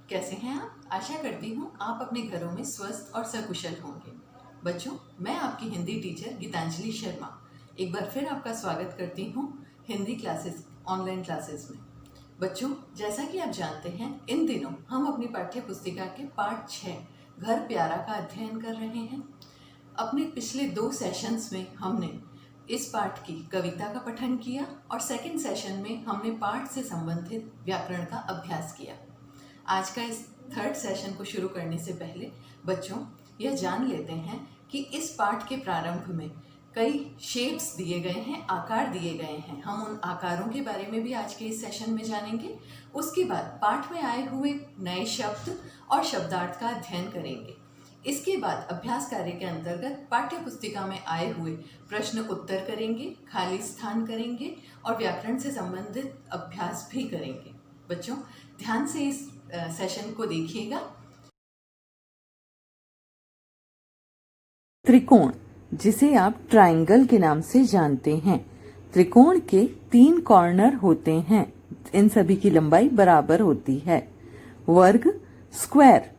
कैसे हैं आप? आशा करती हूँ आप अपने घरों में स्वस्थ और सकुशल होंगे। बच्चों, मैं आपकी हिंदी टीचर गीतांजलि शर्मा एक बार फिर आपका स्वागत करती हूँ हिंदी क्लासेस ऑनलाइन क्लासेस में। बच्चों, जैसा कि आप जानते हैं, इन दिनों हम अपनी पाठ्य पुस्तिका के पाठ 6 घर प्यारा का अध्ययन कर रहे हैं। अपने पिछले 2 सेशंस में हमने इस पाठ की कविता का पठन किया और सेकंड सेशन में हमने पाठ से संबंधित व्याकरण का अभ्यास किया। आज का इस थर्ड सेशन को शुरू करने से पहले बच्चों यह जान लेते हैं कि इस पाठ के प्रारंभ में कई शेप्स दिए गए हैं, आकार दिए गए हैं। हम उन आकारों के बारे में भी आज के इस सेशन में जानेंगे। उसके बाद पाठ में आए हुए नए शब्द और शब्दार्थ का अध्ययन करेंगे। इसके बाद अभ्यास कार्य के अंतर्गत पाठ्य पुस्तिका में आए हुए प्रश्न उत्तर करेंगे, खाली स्थान करेंगे और व्याकरण से संबंधित अभ्यास भी करेंगे। बच्चों, ध्यान से इस सेशन को देखिएगा। त्रिकोण, जिसे आप ट्रायंगल के नाम से जानते हैं। त्रिकोण के 3 कॉर्नर होते हैं। इन सभी की लंबाई बराबर होती है। वर्ग, स्क्वायर,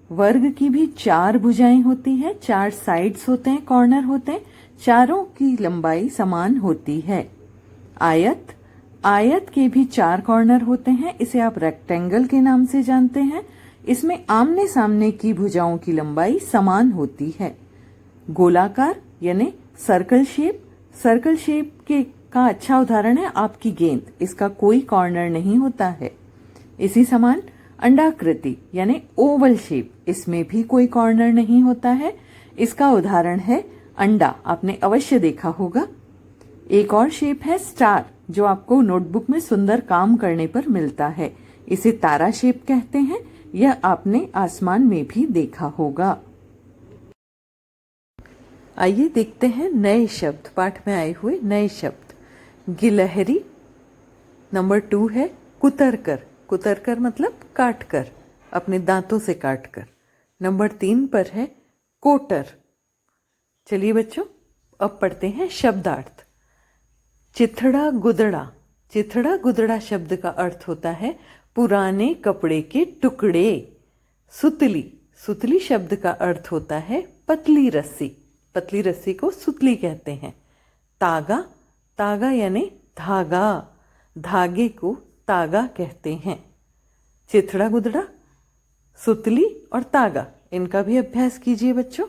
वर्ग की भी 4 भुजाएं होती है, 4 साइड्स होते हैं, कॉर्नर होते हैं, चारों की लंबाई समान होती है। आयत, आयत के भी 4 कॉर्नर होते हैं, इसे आप रेक्टेंगल के नाम से जानते हैं। इसमें आमने सामने की भुजाओं की लंबाई समान होती है। गोलाकार यानी सर्कल शेप, सर्कल शेप के का अच्छा उदाहरण है आपकी गेंद, इसका कोई कॉर्नर नहीं होता है। इसी समान अंडाकृति यानी ओवल शेप, इसमें भी कोई कॉर्नर नहीं होता है, इसका उदाहरण है अंडा, आपने अवश्य देखा होगा। एक और शेप है स्टार, जो आपको नोटबुक में सुंदर काम करने पर मिलता है, इसे तारा शेप कहते हैं, यह आपने आसमान में भी देखा होगा। आइए देखते हैं नए शब्द, पाठ में आए हुए नए शब्द। गिलहरी, नंबर 2 है कुतरकर, कुतरकर मतलब काटकर, अपने दांतों से काटकर। नंबर 3 पर है कोटर। चलिए बच्चों, अब पढ़ते हैं शब्दार्थ। चिथड़ा गुदड़ा, चिथड़ा गुदड़ा शब्द का अर्थ होता है पुराने कपड़े के टुकड़े। सुतली, सुतली शब्द का अर्थ होता है पतली रस्सी, पतली रस्सी को सुतली कहते हैं। तागा, तागा यानी धागा, धागे को तागा कहते हैं। चिथड़ा गुदड़ा, सुतली और तागा, इनका भी अभ्यास कीजिए बच्चों।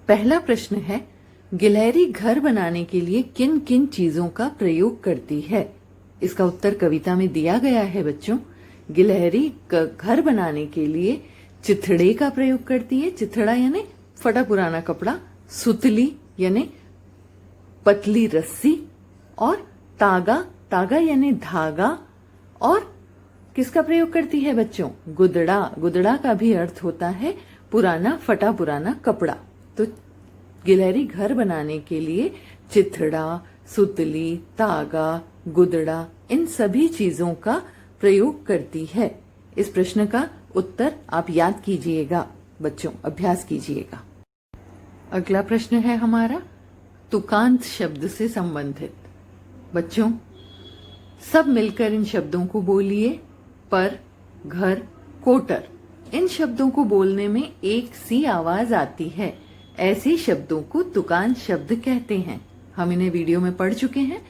पहला प्रश्न है, गिलहरी घर बनाने के लिए किन किन चीजों का प्रयोग करती है? इसका उत्तर कविता में दिया गया है बच्चों। गिलहरी घर बनाने के लिए चिथड़े का प्रयोग करती है, चिथड़ा यानी फटा पुराना कपड़ा, सुतली यानी पतली रस्सी और तागा, तागा यानी धागा, और किसका प्रयोग करती है बच्चों? गुदड़ा, गुदड़ा का भी अर्थ होता है पुराना फटा पुराना कपड़ा। तो गिलहरी घर बनाने के लिए चिथड़ा, सुतली, तागा, गुदड़ा, इन सभी चीजों का प्रयोग करती है। इस प्रश्न का उत्तर आप याद कीजिएगा बच्चों, अभ्यास कीजिएगा। अगला प्रश्न है हमारा तुकांत शब्द से संबंधित। बच्चों, सब मिलकर इन शब्दों को बोलिए। पर, घर, कोटर, इन शब्दों को बोलने में एक सी आवाज आती है, ऐसे शब्दों को तुकांत शब्द कहते हैं। हम इन्हें वीडियो में पढ़ चुके हैं।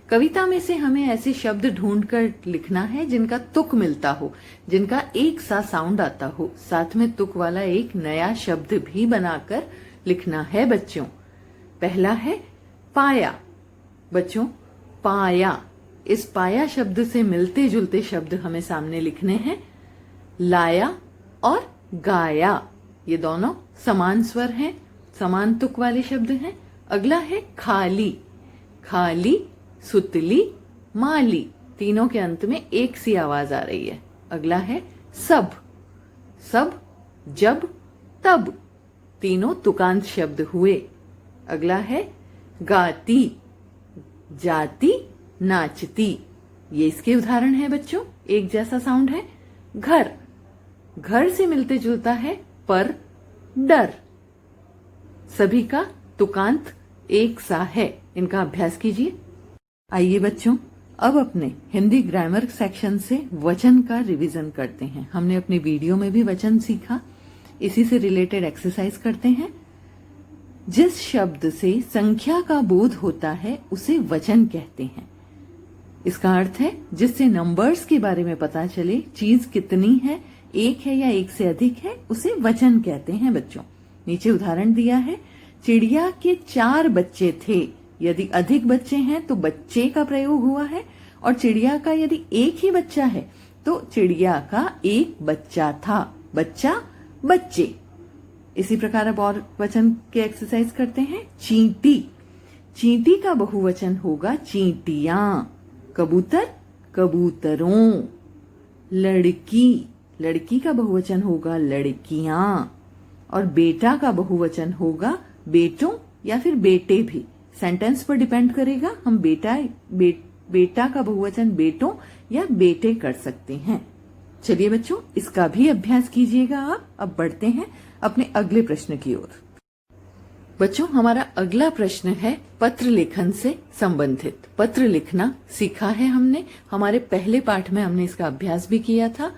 कविता में से हमें ऐसे शब्द ढूंढकर लिखना है जिनका तुक मिलता हो, जिनका एक सा साउंड आता हो, साथ में तुक वाला एक नया शब्द भी बनाकर लिखना है बच्चों। पहला है पाया। बच्चों, पाया, इस पाया शब्द से मिलते जुलते शब्द हमें सामने लिखने हैं। लाया और गाया, ये दोनों समान स्वर हैं, समान तुक वाले शब्द हैं। अगला है खाली, खाली, सुतली, माली, तीनों के अंत में एक सी आवाज आ रही है। अगला है सब, सब, जब, तब, तीनों तुकांत शब्द हुए। अगला है गाती, जाती, नाचती, ये इसके उदाहरण है बच्चों, एक जैसा साउंड है। घर, घर से मिलते जुलता है पर, डर, सभी का तुकांत एक सा है। इनका अभ्यास कीजिए। आइए बच्चों, अब अपने हिंदी ग्रामर सेक्शन से वचन का रिवीजन करते हैं। हमने अपने वीडियो में भी वचन सीखा, इसी से रिलेटेड एक्सरसाइज करते हैं। जिस शब्द से संख्या का बोध होता है उसे वचन कहते हैं। इसका अर्थ है जिससे नंबर्स के बारे में पता चले, चीज कितनी है, एक है या एक से अधिक है, उसे वचन कहते हैं। बच्चों नीचे उदाहरण दिया है, चिड़िया के 4 बच्चे थे। यदि अधिक बच्चे हैं तो बच्चे का प्रयोग हुआ है, और चिड़िया का यदि एक ही बच्चा है तो चिड़िया का एक बच्चा था। बच्चा, बच्चे। इसी प्रकार अब और वचन के एक्सरसाइज करते हैं। चींटी, चींटी का बहुवचन होगा चींटियां। कबूतर, कबूतरों। लड़की, लड़की का बहुवचन होगा लड़कियां। और बेटा का बहुवचन होगा बेटों या फिर बेटे भी, सेंटेंस पर डिपेंड करेगा। हम बेटा का बहुवचन बेटों या बेटे कर सकते हैं। चलिए बच्चों, इसका भी अभ्यास कीजिएगा आप। अब बढ़ते हैं अपने अगले प्रश्न की ओर। बच्चों हमारा अगला प्रश्न है पत्र लेखन से संबंधित। पत्र लिखना सीखा है हमने, हमारे पहले पाठ में हमने इसका अभ्यास भी किया था।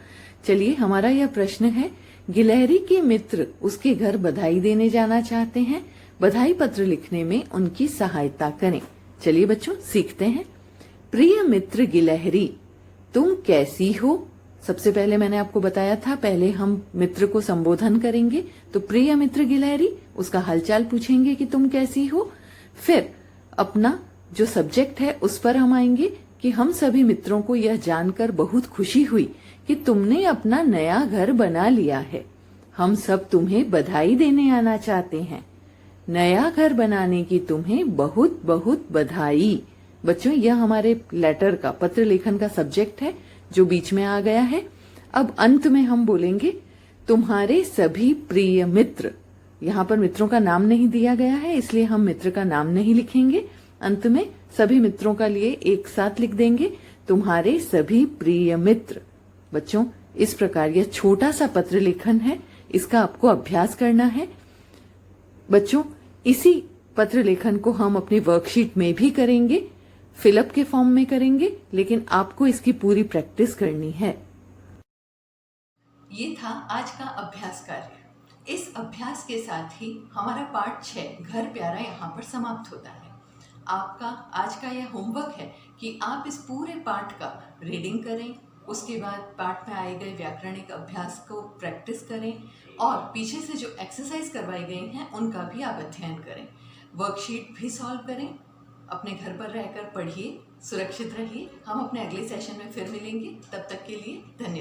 चलिए हमारा यह प्रश्न है, गिलहरी के मित्र उसके घर बधाई देने जाना चाहते हैं, बधाई पत्र लिखने में उनकी सहायता करें। चलिए बच्चों सीखते हैं। प्रिय मित्र गिलहरी, तुम कैसी हो? सबसे पहले मैंने आपको बताया था, पहले हम मित्र को संबोधन करेंगे, तो प्रिय मित्र गिलहरी, उसका हालचाल पूछेंगे कि तुम कैसी हो। फिर अपना जो सब्जेक्ट है उस पर हम आएंगे कि हम सभी मित्रों को यह जानकर बहुत खुशी हुई कि तुमने अपना नया घर बना लिया है। हम सब तुम्हें बधाई देने आना चाहते हैं। नया घर बनाने की तुम्हें बहुत बहुत बधाई। बच्चों यह हमारे लेटर का, पत्र लेखन का सब्जेक्ट है जो बीच में आ गया है। अब अंत में हम बोलेंगे तुम्हारे सभी प्रिय मित्र। यहाँ पर मित्रों का नाम नहीं दिया गया है, इसलिए हम मित्र का नाम नहीं लिखेंगे। अंत में सभी मित्रों का लिए एक साथ लिख देंगे, तुम्हारे सभी प्रिय मित्र। बच्चों इस प्रकार यह छोटा सा पत्र लेखन है, इसका आपको अभ्यास करना है। बच्चों इसी पत्र लेखन को हम अपनी वर्कशीट में भी करेंगे, फिलअप के फॉर्म में करेंगे, लेकिन आपको इसकी पूरी प्रैक्टिस करनी है। ये था आज का अभ्यास कार्य। इस अभ्यास के साथ ही हमारा पाठ 6 घर प्यारा यहाँ पर समाप्त होता है। आपका आज का यह होमवर्क है कि आप इस पूरे पाठ का रीडिंग करें, उसके बाद पाठ में आए गए व्याकरणिक अभ्यास को प्रैक्टिस करें और पीछे से जो एक्सरसाइज करवाई गई हैं उनका भी आप अध्ययन करें। वर्कशीट भी सॉल्व करें, अपने घर पर रहकर पढ़िए, सुरक्षित रहिए। हम अपने अगले सेशन में फिर मिलेंगे, तब तक के लिए धन्यवाद।